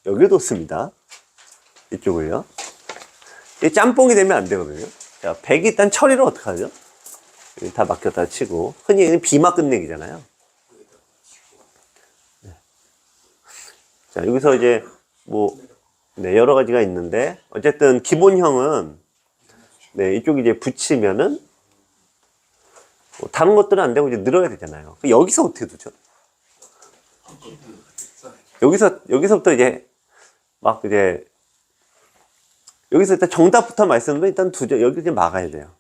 여기를 뒀습니다. 이쪽을요. 이 짬뽕이 되면 안 되거든요. 자, 100이 일단 처리를 어떻게 하죠? 다 맡겼다 치고, 흔히 비막 끝내기잖아요. 네. 자, 여기서 이제 네, 여러 가지가 있는데, 어쨌든 기본형은, 네, 이쪽 이제 붙이면은, 다른 것들은 안 되고 이제 늘어야 되잖아요. 여기서 어떻게 두죠? 여기서부터 이제, 여기서 일단 정답부터 말씀드리면 일단 두죠. 여기 이제 막아야 돼요.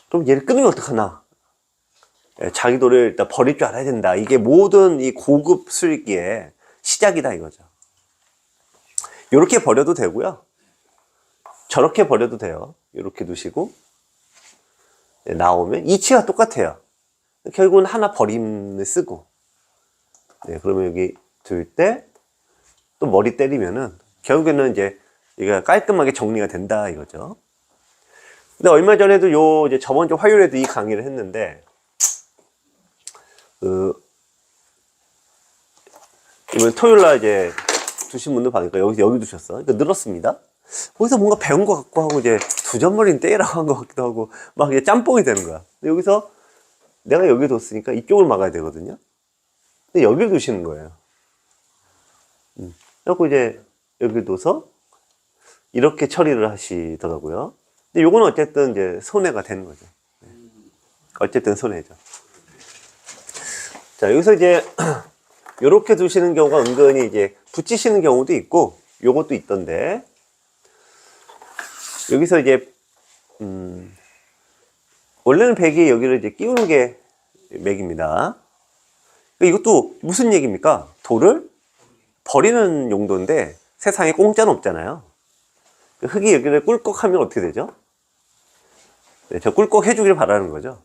그럼 얘를 끊으면 어떡하나? 자기도를 일단 버릴 줄 알아야 된다. 이게 모든 이 고급 수익기의 시작이다 이거죠. 요렇게 버려도 되고요. 저렇게 버려도 돼요. 요렇게 두시고. 네, 나오면 이치가 똑같아요. 결국은 하나 버림을 쓰고. 네, 그러면 여기 둘 때 또 머리 때리면은 결국에는 이제 이게 깔끔하게 정리가 된다 이거죠. 근데 얼마 전에도 이제 저번 주 화요일에도 이 강의를 했는데, 이번 토요일 날 이제 두신 분들 봐니까 여기 두셨어. 그러니까 늘었습니다. 거기서 뭔가 배운 것 같고 하고 이제 두점머리는 떼라고 한 것 같기도 하고 막 이제 짬뽕이 되는 거야. 근데 여기서 내가 여기 뒀으니까 이쪽을 막아야 되거든요. 근데 여기를 두시는 거예요. 그래갖고 이제 여기 둬서 이렇게 처리를 하시더라고요. 근데 요거는 어쨌든 이제 손해가 되는 거죠. 어쨌든 손해죠. 자, 여기서 이제 요렇게 두시는 경우가 은근히 이제 붙이시는 경우도 있고 요것도 있던데, 여기서 이제 원래는 백이 여기를 이제 끼우는 게 맥입니다. 이것도 무슨 얘기입니까? 돌을 버리는 용도인데 세상에 공짜는 없잖아요. 흙이 여기를 꿀꺽하면 어떻게 되죠? 네, 저 꿀꺽 해주길 바라는 거죠.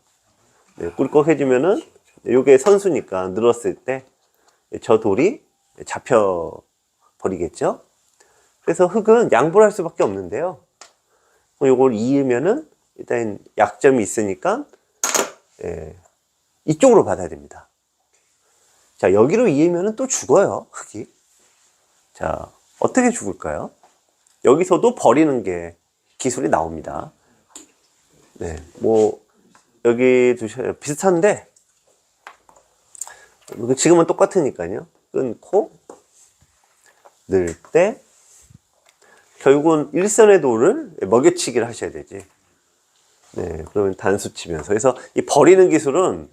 네, 꿀꺽 해주면은 요게 선수니까 늘었을 때 저 돌이 잡혀 버리겠죠. 그래서 흙은 양보를 할 수밖에 없는데요. 요걸 이으면은 일단 약점이 있으니까 이쪽으로 받아야 됩니다. 자, 여기로 이으면은 또 죽어요, 흙이. 자, 어떻게 죽을까요? 여기서도 버리는 게 기술이 나옵니다. 네, 여기 두셔야 비슷한데, 지금은 똑같으니까요. 끊고, 넣을 때, 결국은 일선의 돌을 먹여치기를 하셔야 되지. 네, 그러면 단수 치면서. 그래서 이 버리는 기술은,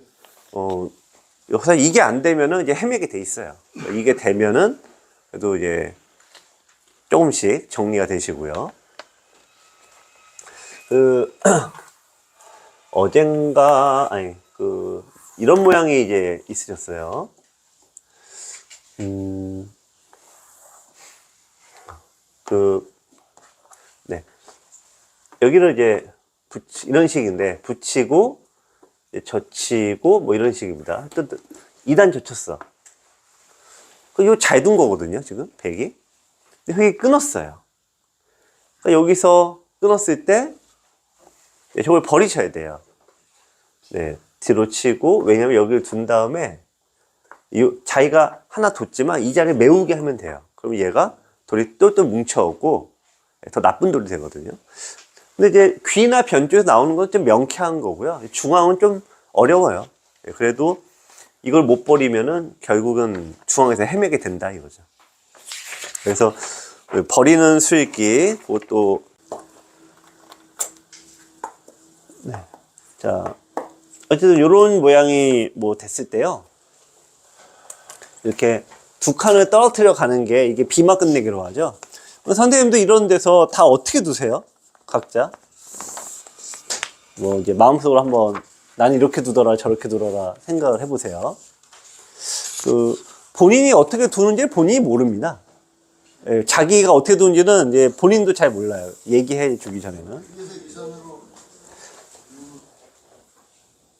사실 이게 안 되면은 이제 헤매게 돼 있어요. 이게 되면은, 그래도 이제 조금씩 정리가 되시고요. 어젠가, 이런 모양이 이제 있으셨어요. 네. 여기를 이제 이런 식인데, 붙이고, 젖히고, 뭐 이런 식입니다. 2단 젖혔어. 이거 잘 둔 거거든요, 지금, 백이. 근데 흙이 끊었어요. 그러니까 여기서 끊었을 때, 저걸 버리셔야 돼요. 네. 뒤로 치고, 왜냐면 여기를 둔 다음에, 자기가 하나 뒀지만 이 자리를 메우게 하면 돼요. 그럼 얘가 돌이 똘똘 뭉쳐오고, 더 나쁜 돌이 되거든요. 근데 이제 귀나 변 쪽에서 나오는 건 좀 명쾌한 거고요. 중앙은 좀 어려워요. 그래도 이걸 못 버리면은 결국은 중앙에서 헤매게 된다 이거죠. 그래서 버리는 수익기, 그것도, 네. 자, 어쨌든 이런 모양이 됐을 때요. 이렇게 두 칸을 떨어뜨려 가는 게 이게 비막 끝내기로 하죠. 선생님도 이런 데서 다 어떻게 두세요? 각자. 이제 마음속으로 한번 난 이렇게 두더라 저렇게 두더라 생각을 해보세요. 본인이 어떻게 두는지 본인이 모릅니다. 자기가 어떻게 두는지는 이제 본인도 잘 몰라요. 얘기해 주기 전에는.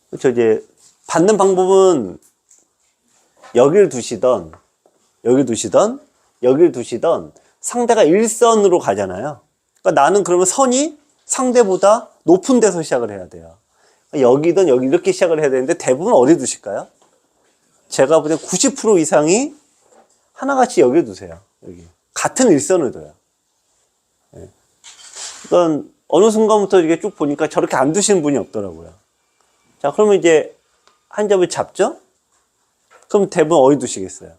그렇죠. 이제 받는 방법은 여길 두시던 상대가 일선으로 가잖아요. 그러니까 나는 그러면 선이 상대보다 높은 데서 시작을 해야 돼요. 여기든 여기 이렇게 시작을 해야 되는데 대부분 어디 두실까요? 제가 볼 때 90% 이상이 하나같이 여기 두세요. 여기. 같은 일선을 둬요. 예. 그러니까 어느 순간부터 이게 쭉 보니까 저렇게 안 두시는 분이 없더라고요. 자, 그러면 이제 한 점을 잡죠? 그럼 대부분 어디 두시겠어요?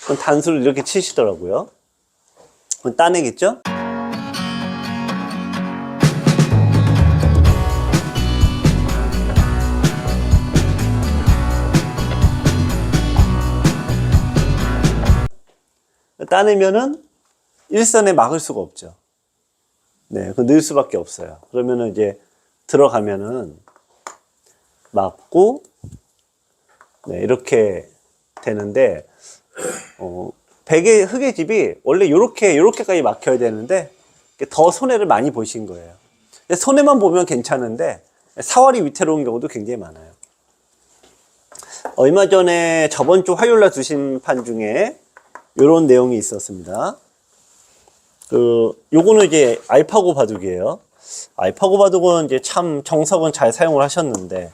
그럼 단수를 이렇게 치시더라고요. 그럼 따내겠죠? 따내면은 일선에 막을 수가 없죠. 네, 그 넣을 수밖에 없어요. 그러면은 이제 들어가면은 막고, 네, 이렇게 되는데, 흑의 집이 원래 요렇게까지 막혀야 되는데, 더 손해를 많이 보신 거예요. 손해만 보면 괜찮은데, 사활이 위태로운 경우도 굉장히 많아요. 얼마 전에 저번 주 화요일 날 두신 판 중에 요런 내용이 있었습니다. 요거는 이제 알파고 바둑이에요. 알파고 바둑은 이제 참 정석은 잘 사용을 하셨는데,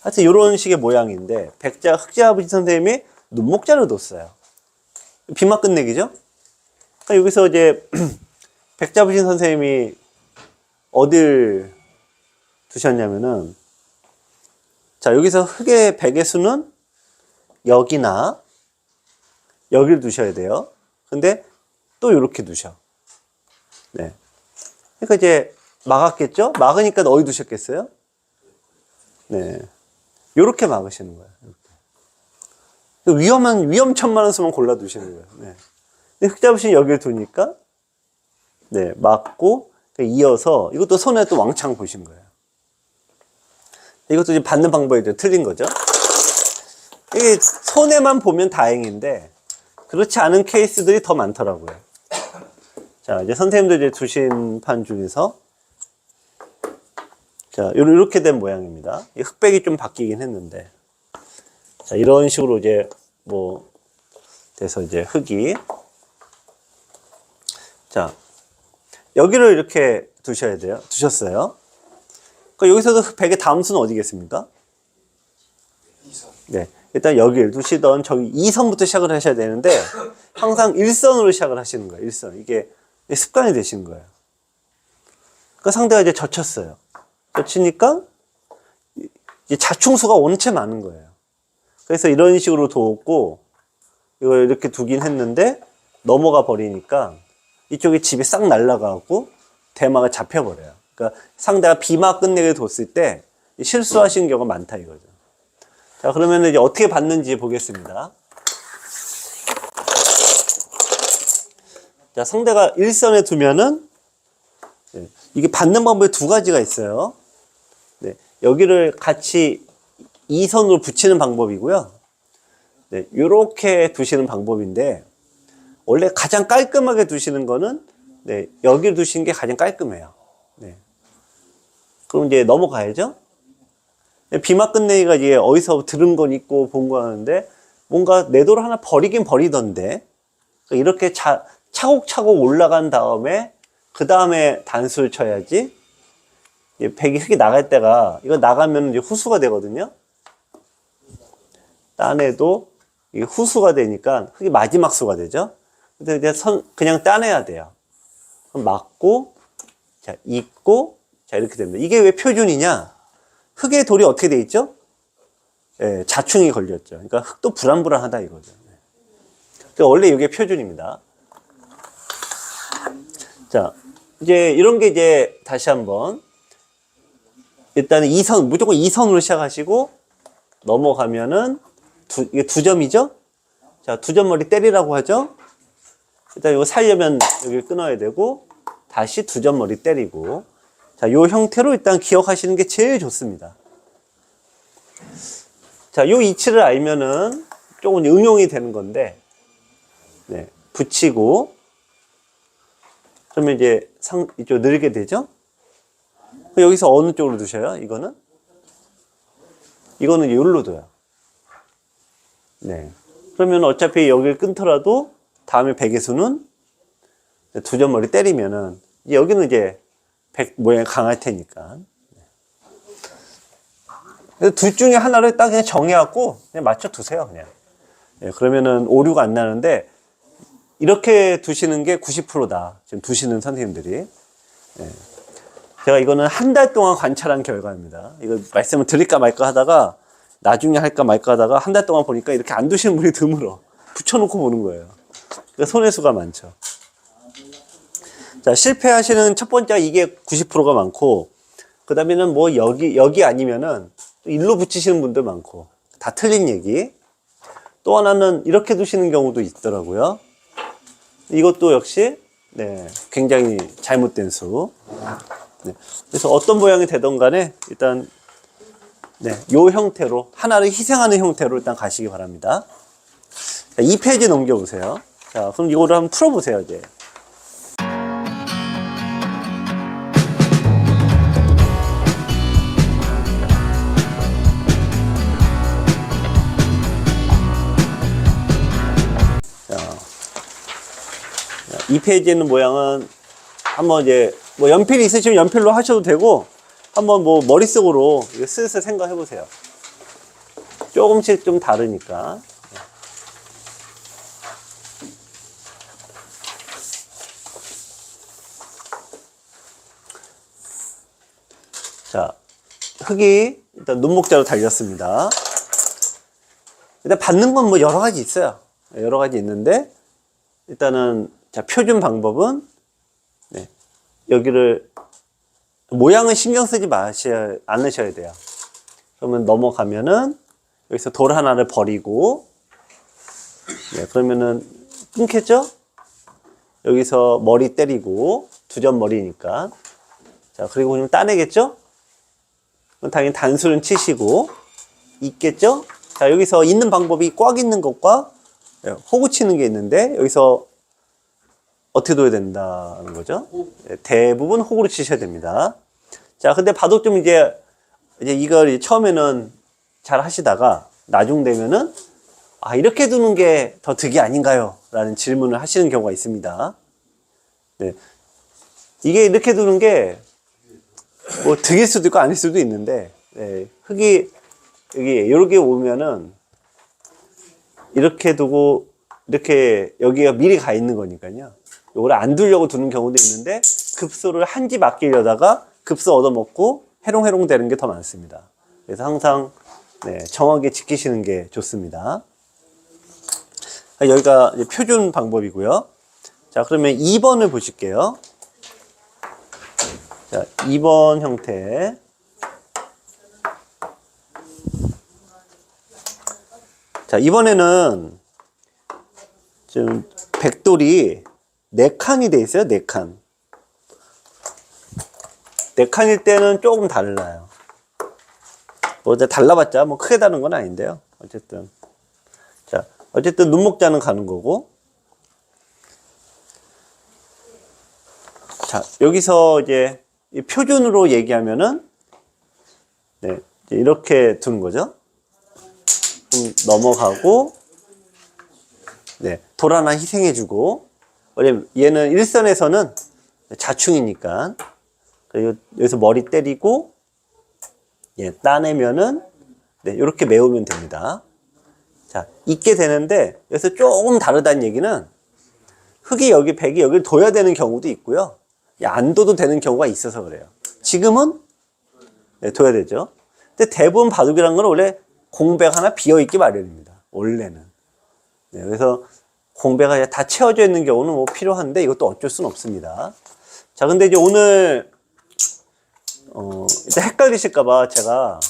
하여튼 요런 식의 모양인데, 흑자 아버지 선생님이 눈목자를 뒀어요. 비막 끝내기죠? 그러니까 여기서 이제, 백자부신 선생님이 어딜 두셨냐면은, 자, 여기서 흑의 백의 수는 여기나, 여기를 두셔야 돼요. 근데 또 이렇게 두셔. 네. 그러니까 이제 막았겠죠? 막으니까 어디 두셨겠어요? 네. 요렇게 막으시는 거예요. 이렇게. 위험천만한 수만 골라 두시는 거예요. 네. 흑 잡으신 여기를 두니까, 네, 막고, 이어서, 이것도 손에 또 왕창 보신 거예요. 이것도 이제 받는 방법이 좀 틀린 거죠. 이게 손해만 보면 다행인데, 그렇지 않은 케이스들이 더 많더라고요. 자, 이제 선생님도 이제 두신 판 중에서, 자, 이렇게 된 모양입니다. 이 흑백이 좀 바뀌긴 했는데, 자, 이런 식으로 이제, 돼서 이제 흑이, 자, 여기를 이렇게 두셔야 돼요. 두셨어요. 그러니까 여기서도 백의 다음 수는 어디겠습니까? 2선. 네. 일단 여기를 두시던 저기 2선부터 시작을 하셔야 되는데, 항상 1선으로 시작을 하시는 거예요. 1선. 이게 습관이 되신 거예요. 그러니까 상대가 이제 젖혔어요. 젖히니까 이제 자충수가 원체 많은 거예요. 그래서 이런 식으로 뒀고, 이걸 이렇게 두긴 했는데, 넘어가 버리니까 이쪽에 집이 싹 날아가고 대마가 잡혀버려요. 그러니까 상대가 비마 끝내게 뒀을 때 실수하시는 경우가 많다 이거죠. 자, 그러면 이제 어떻게 받는지 보겠습니다. 자, 상대가 1선에 두면은, 네, 이게 받는 방법이 두 가지가 있어요. 네, 여기를 같이 2선으로 붙이는 방법이고요. 네, 요렇게 두시는 방법인데, 원래 가장 깔끔하게 두시는 거는, 네, 여기를 두시는 게 가장 깔끔해요. 네. 그럼 이제 넘어가야죠? 비막 끝내기가 이제 어디서 들은 건 있고 본 거 하는데, 뭔가 내 돌을 하나 버리긴 버리던데, 이렇게 차곡차곡 올라간 다음에, 그 다음에 단수를 쳐야지, 백이 흑이 나갈 때가, 이거 나가면 이제 후수가 되거든요? 따내도 이게 후수가 되니까 흑이 마지막 수가 되죠? 근데 이제 그냥 따내야 돼요. 그럼 맞고, 자, 잇고, 자, 이렇게 됩니다. 이게 왜 표준이냐? 흑의 돌이 어떻게 돼 있죠? 예, 자충이 걸렸죠. 그러니까 흑도 불안불안하다 이거죠. 그러니까 원래 이게 표준입니다. 자, 이제 이런 게 이제 다시 한번, 일단은 2선, 무조건 2선으로 시작하시고, 넘어가면은, 이게 2점이죠? 자, 2점 머리 때리라고 하죠? 일단 이거 살려면 여기 끊어야 되고, 다시 2점 머리 때리고, 자, 요 형태로 일단 기억하시는 게 제일 좋습니다. 자, 요 이치를 알면은 조금 응용이 되는 건데, 네, 붙이고, 그러면 이제 이쪽 늘게 되죠? 여기서 어느 쪽으로 두셔요? 이거는 여기로 둬요. 네. 그러면 어차피 여기를 끊더라도 다음에 백의 수는 2점 머리 때리면은, 여기는 이제 백 모양이 강할 테니까. 둘 중에 하나를 딱 그냥 정해갖고 그냥 맞춰 두세요, 그냥. 네, 그러면은 오류가 안 나는데, 이렇게 두시는 게 90%다. 지금 두시는 선생님들이. 예. 제가 이거는 한 달 동안 관찰한 결과입니다. 이거 말씀을 드릴까 말까 하다가 나중에 할까 말까 하다가 한 달 동안 보니까 이렇게 안 두시는 분이 드물어. 붙여놓고 보는 거예요. 그러니까 손해수가 많죠. 자, 실패하시는 첫 번째가 이게 90%가 많고, 그 다음에는 뭐 여기 아니면은 일로 붙이시는 분들 많고, 다 틀린 얘기. 또 하나는 이렇게 두시는 경우도 있더라고요. 이것도 역시, 네, 굉장히 잘못된 수. 네, 그래서 어떤 모양이 되던 간에 일단, 네, 요 형태로, 하나를 희생하는 형태로 일단 가시기 바랍니다. 자, 2페이지 넘겨보세요. 자, 그럼 이거를 한번 풀어보세요, 이제. 이 페이지에 있는 모양은 한번 이제 뭐 연필이 있으시면 연필로 하셔도 되고 한번 뭐 머릿속으로 슬슬 생각해 보세요. 조금씩 좀 다르니까. 자, 흙이 일단 눈목자로 달렸습니다. 일단 받는 건 뭐 여러 가지 있어요. 여러 가지 있는데 일단은 자, 표준 방법은, 네, 여기를, 모양은 신경 쓰지 않으셔야 돼요. 그러면 넘어가면은, 여기서 돌 하나를 버리고, 네, 그러면은, 끊겠죠? 여기서 머리 때리고, 두 점 머리니까. 자, 그리고 좀 따내겠죠? 그럼 당연히 단수는 치시고, 있겠죠? 자, 여기서 있는 방법이 꽉 있는 것과, 호구 치는 게 있는데, 여기서 어떻게 둬야 된다는 거죠? 대부분 호구로 치셔야 됩니다. 자, 근데 바둑 좀 이제 이걸 처음에는 잘 하시다가 나중 되면은 아, 이렇게 두는 게 더 득이 아닌가요? 라는 질문을 하시는 경우가 있습니다. 네. 이게 이렇게 두는 게 뭐 득일 수도 있고 아닐 수도 있는데, 네. 흙이 여기 이렇게 오면은 이렇게 두고 이렇게 여기가 미리 가 있는 거니까요. 요거를 안 두려고 두는 경우도 있는데 급소를 한 집 아끼려다가 급소 얻어먹고 해롱해롱 되는 게 더 많습니다. 그래서 항상, 네, 정확하게 지키시는 게 좋습니다. 여기가 이제 표준 방법이고요. 자, 그러면 2번을 보실게요. 자, 2번 형태. 자, 이번에는 지금 백돌이 4칸이 돼 있어요. 4칸. 4칸일 때는 조금 달라요. 뭐 달라봤자 뭐 크게 다른 건 아닌데요. 어쨌든. 자, 어쨌든 눈목자는 가는 거고. 자, 여기서 이제 표준으로 얘기하면은, 네, 이제 이렇게 두는 거죠. 좀 넘어가고, 네, 돌 하나 희생해주고, 왜냐면 얘는 일선에서는 자충이니까, 그리고 여기서 머리 때리고, 예, 따내면은, 네, 이렇게 메우면 됩니다. 자, 있게 되는데, 여기서 조금 다르다는 얘기는, 흙이 여기, 백이 여기를 둬야 되는 경우도 있고요. 안 둬도 되는 경우가 있어서 그래요. 지금은, 네, 둬야 되죠. 근데 대부분 바둑이라는 건 원래 공백 하나 비어있기 마련입니다. 원래는. 네, 그래서 공백이 다 채워져 있는 경우는 뭐 필요한데 이것도 어쩔 수는 없습니다. 자, 근데 이제 오늘, 일단 헷갈리실까봐 제가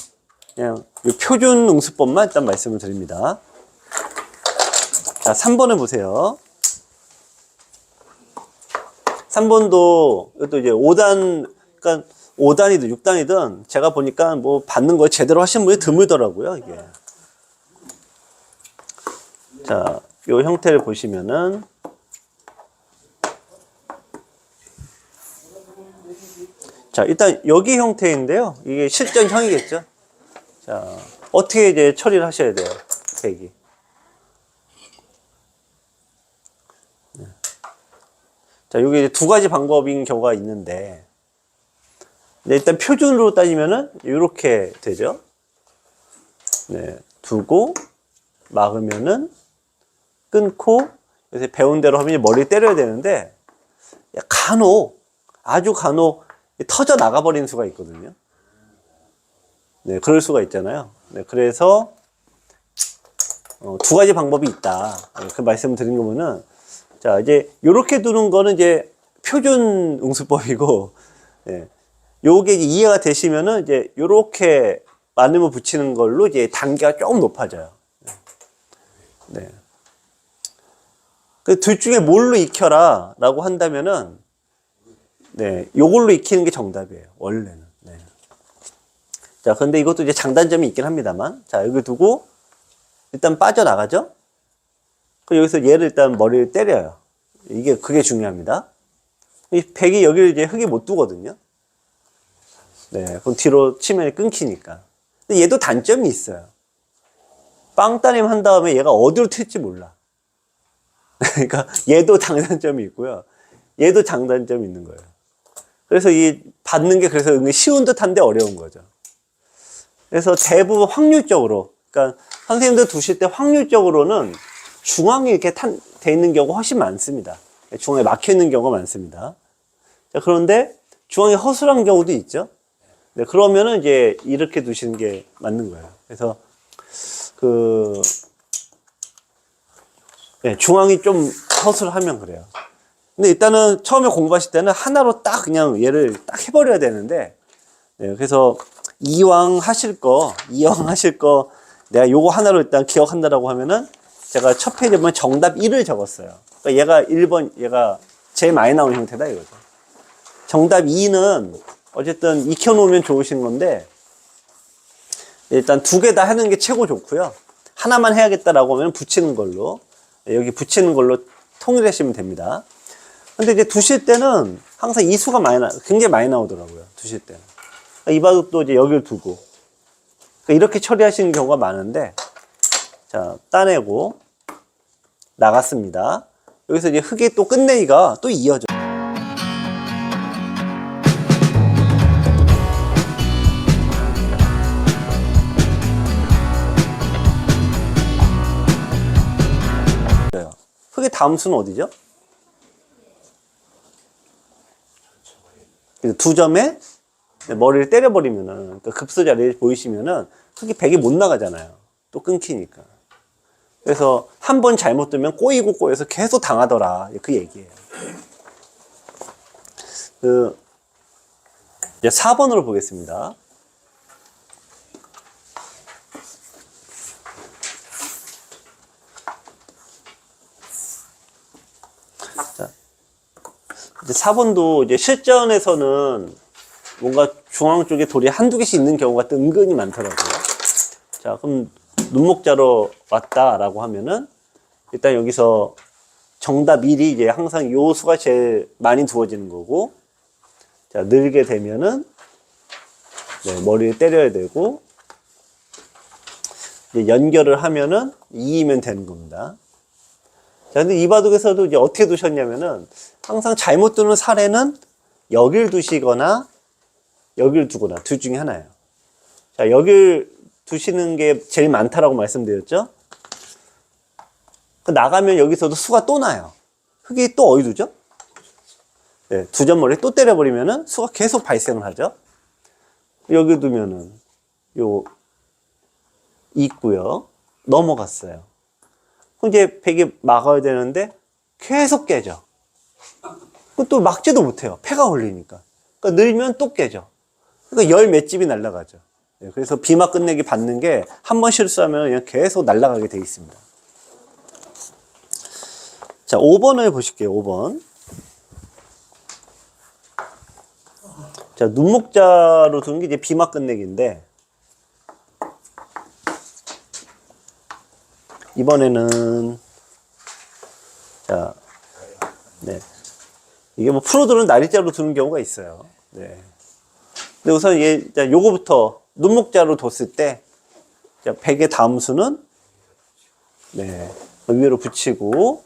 그냥 이 표준 응수법만 일단 말씀을 드립니다. 자, 3번을 보세요. 3번도 이것도 이제 5단, 그러니까 5단이든 6단이든 제가 보니까 뭐 받는 걸 제대로 하시는 분이 드물더라고요, 이게. 자, 요 형태를 보시면은, 자, 일단 여기 형태인데요. 이게 실전형이겠죠. 자, 어떻게 이제 처리를 하셔야 돼요, 백이. 자, 여기 이제 두 가지 방법인 경우가 있는데, 일단 표준으로 따지면은 이렇게 되죠. 네, 두고 막으면은 끊고 그래서 배운 대로 하면 이제 머리를 때려야 되는데, 간혹, 아주 간혹 터져 나가버리는 수가 있거든요. 네, 그럴 수가 있잖아요. 네, 그래서, 두 가지 방법이 있다. 네, 그 말씀을 드린 거면은, 자, 이제, 요렇게 두는 거는 이제 표준 응수법이고, 네, 요게 이제 이해가 되시면은 이제 요렇게 마름을 붙이는 걸로 이제 단계가 조금 높아져요. 네. 그 둘 중에 뭘로 익혀라 라고 한다면은, 네, 요걸로 익히는 게 정답이에요. 원래는. 네. 자, 근데 이것도 이제 장단점이 있긴 합니다만. 자, 여기 두고, 일단 빠져나가죠? 그 여기서 얘를 일단 머리를 때려요. 그게 중요합니다. 이 백이 여기를 이제 흙이 못 두거든요. 네, 그럼 뒤로 치면 끊기니까. 근데 얘도 단점이 있어요. 빵 따림 한 다음에 얘가 어디로 튈지 몰라. 그러니까 얘도 장단점이 있고요. 얘도 장단점이 있는 거예요. 그래서 이 받는 게 그래서 쉬운 듯한데 어려운 거죠. 그래서 대부분 확률적으로, 그러니까 선생님들 두실 때 확률적으로는 중앙에 이렇게 돼 있는 경우가 훨씬 많습니다. 중앙에 막혀 있는 경우가 많습니다. 자, 그런데 중앙이 허술한 경우도 있죠. 네, 그러면은 이제 이렇게 두시는 게 맞는 거예요. 그래서 네, 중앙이 좀 허술하면 그래요. 근데 일단은 처음에 공부하실 때는 하나로 딱 그냥 얘를 딱 해버려야 되는데, 네, 그래서 이왕 하실 거 내가 요거 하나로 일단 기억한다라고 하면은 제가 첫 페이지에 보면 정답 1을 적었어요. 그러니까 얘가 1번, 얘가 제일 많이 나오는 형태다 이거죠. 정답 2는 어쨌든 익혀놓으면 좋으신 건데, 일단 두 개 다 하는 게 최고 좋고요. 하나만 해야겠다라고 하면 붙이는 걸로, 여기 붙이는 걸로 통일하시면 됩니다. 근데 이제 두실 때는 항상 이 수가 굉장히 많이 나오더라고요. 두실 때는. 이 바둑도 이제 여기를 두고. 그러니까 이렇게 처리하시는 경우가 많은데, 자, 따내고, 나갔습니다. 여기서 이제 흙이 또 끝내기가 또 이어져. 흙의 다음 수는 어디죠? 두 점에 머리를 때려버리면은, 그러니까 급소 자리에 보이시면은 흙이 백이 못 나가잖아요. 또 끊기니까. 그래서 한 번 잘못 두면 꼬이고 꼬여서 계속 당하더라. 그 얘기예요. 이제 4번으로 보겠습니다. 자, 이제 4번도 이제 실전에서는 뭔가 중앙 쪽에 돌이 한두 개씩 있는 경우가 또 은근히 많더라고요. 자, 그럼 눈목자로 왔다라고 하면은 일단 여기서 정답 1이 이제 항상 요 수가 제일 많이 두어지는 거고, 자, 늘게 되면은 네, 머리를 때려야 되고, 이제 연결을 하면은 2이면 되는 겁니다. 자, 근데 이 바둑에서도 이제 어떻게 두셨냐면은 항상 잘못 두는 사례는 여길 두시거나 여길 두거나 둘 중에 하나예요. 자, 여길 두시는 게 제일 많다라고 말씀드렸죠? 나가면 여기서도 수가 또 나요. 흙이 또 어디 두죠? 네, 두 점 머리 또 때려버리면은 수가 계속 발생을 하죠. 여기 두면은 요 있고요. 넘어갔어요. 그럼 이제 백이 막아야 되는데 계속 깨져. 또 막지도 못해요. 패가 올리니까. 그러니까 늘면 또 깨져. 그러니까 열 몇 집이 날아가죠. 네, 그래서 비막 끝내기 받는 게 한 번 실수하면 그냥 계속 날아가게 돼 있습니다. 자, 5번을 보실게요. 5번. 자, 눈목자로 두는 게 이제 비막 끝내기인데, 이번에는, 자, 네. 이게 뭐 프로들은 날짜로 두는 경우가 있어요. 네. 근데 우선 요거부터 눈목자로 뒀을 때, 자, 100의 다음 수는, 네. 위로 붙이고,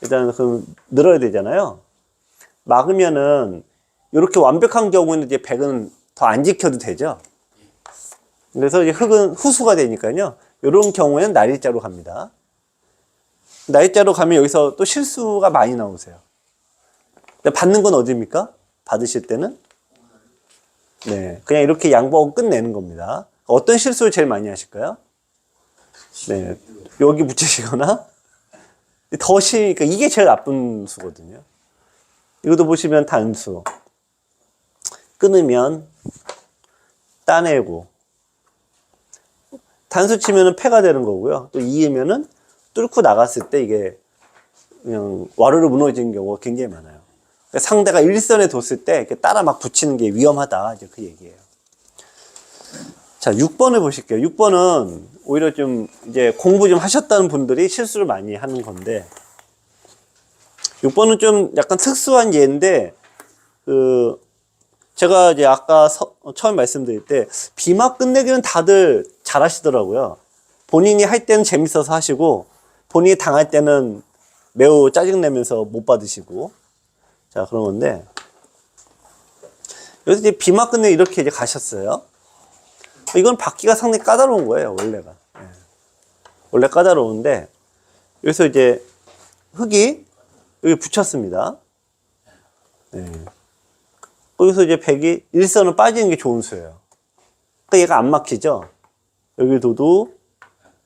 일단 그럼 늘어야 되잖아요. 막으면은, 이렇게 완벽한 경우에는 이제 100은 더 안 지켜도 되죠. 그래서 이제 흙은 후수가 되니까요. 이런 경우에는 날일자로 갑니다. 날짜로 가면 여기서 또 실수가 많이 나오세요. 근데 받는 건 어디입니까? 받으실 때는? 네, 그냥 이렇게 양보하고 끝내는 겁니다. 어떤 실수를 제일 많이 하실까요? 네, 여기 붙이시거나 그러니까 이게 제일 나쁜 수거든요. 이것도 보시면 단수. 끊으면 따내고. 단수 치면은 패가 되는 거고요. 또 이으면은 뚫고 나갔을 때 이게 그냥 와르르 무너지는 경우가 굉장히 많아요. 그러니까 상대가 일선에 뒀을 때 이렇게 따라 막 붙이는 게 위험하다. 이제 그 얘기예요. 자, 6번을 보실게요. 6번은 오히려 좀 이제 공부 좀 하셨다는 분들이 실수를 많이 하는 건데, 6번은 좀 약간 특수한 예인데, 제가 이제 아까 처음 말씀드릴 때, 비막 끝내기는 다들 잘 하시더라고요. 본인이 할 때는 재밌어서 하시고, 본인이 당할 때는 매우 짜증내면서 못 받으시고, 자, 그런 건데, 여기서 이제 비막 끝내기 이렇게 이제 가셨어요. 이건 받기가 상당히 까다로운 거예요, 원래가. 예. 원래 까다로운데, 여기서 이제 흙이 여기 붙였습니다. 예. 여기서 이제 백이 일선은 빠지는 게 좋은 수예요. 그러니까 얘가 안 막히죠? 여기 둬도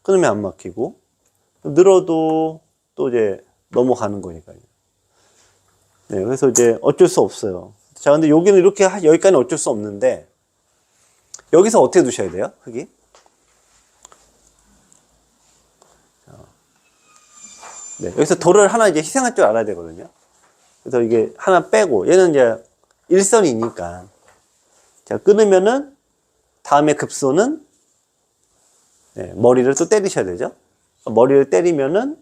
끊으면 안 막히고, 늘어도 또 이제 넘어가는 거니까요. 네, 그래서 이제 어쩔 수 없어요. 자, 근데 여기는 이렇게, 여기까지는 어쩔 수 없는데, 여기서 어떻게 두셔야 돼요? 흙이? 네, 여기서 돌을 하나 이제 희생할 줄 알아야 되거든요. 그래서 이게 하나 빼고, 얘는 이제 일선이니까. 자, 끊으면은, 다음에 급소는, 네, 머리를 또 때리셔야 되죠. 머리를 때리면은,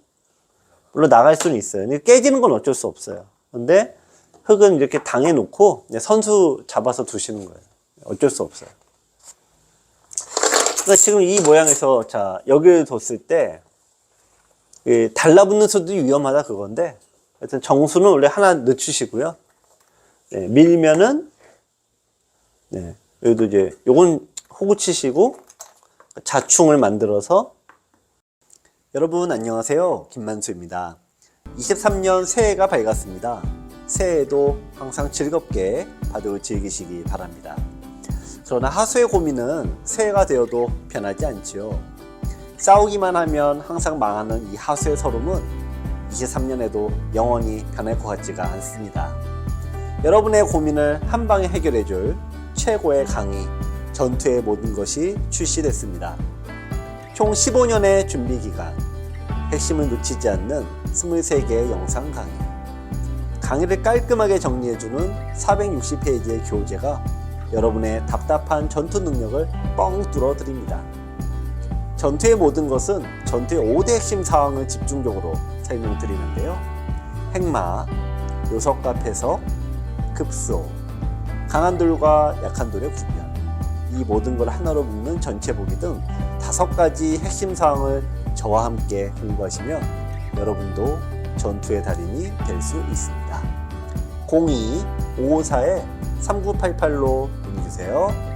물론 나갈 수는 있어요. 근데 깨지는 건 어쩔 수 없어요. 근데 흙은 이렇게 당해놓고, 선수 잡아서 두시는 거예요. 어쩔 수 없어요. 그러니까 지금 이 모양에서, 자, 여기를 뒀을 때, 달라붙는 수도 위험하다 그건데, 하여튼 정수는 원래 하나 늦추시고요. 네, 밀면은, 네, 여기도 이제, 요건 호구 치시고, 자충을 만들어서, 여러분 안녕하세요. 김만수입니다. 23년 새해가 밝았습니다. 새해에도 항상 즐겁게 바둑을 즐기시기 바랍니다. 그러나 하수의 고민은 새해가 되어도 변하지 않지요. 싸우기만 하면 항상 망하는 이 하수의 서름은 23년에도 영원히 변할 것 같지가 않습니다. 여러분의 고민을 한방에 해결해줄 최고의 강의 전투의 모든 것이 출시됐습니다. 총 15년의 준비 기간, 핵심을 놓치지 않는 23개의 영상 강의, 강의를 깔끔하게 정리해주는 460페이지의 교재가 여러분의 답답한 전투 능력을 뻥 뚫어 드립니다. 전투의 모든 것은 전투의 5대 핵심 사항을 집중적으로 설명드리는데요. 핵마, 요석과 패석, 급소, 강한 돌과 약한 돌의 구별, 이 모든 걸 하나로 묶는 전체 보기 등 5가지 핵심 사항을 저와 함께 공부하시면 여러분도 전투의 달인이 될 수 있습니다. 02-554-3988로 문의주세요.